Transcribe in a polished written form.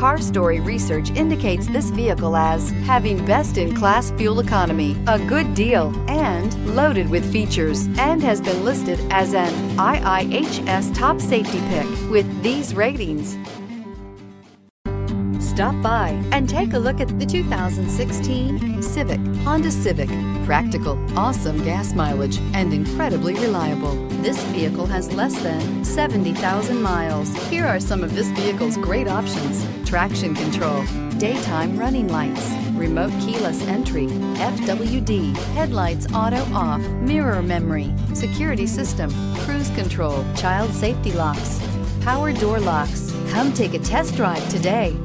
Car Story research indicates this vehicle as having best-in-class fuel economy, a good deal, and loaded with features, and has been listed as an IIHS top safety pick with these ratings. Stop by and take a look at the 2016 Civic. Honda Civic. Practical, awesome gas mileage, and incredibly reliable. This vehicle has less than 70,000 miles. Here are some of this vehicle's great options: traction control, daytime running lights, remote keyless entry, FWD, headlights auto off, mirror memory, security system, cruise control, child safety locks, power door locks. Come take a test drive today.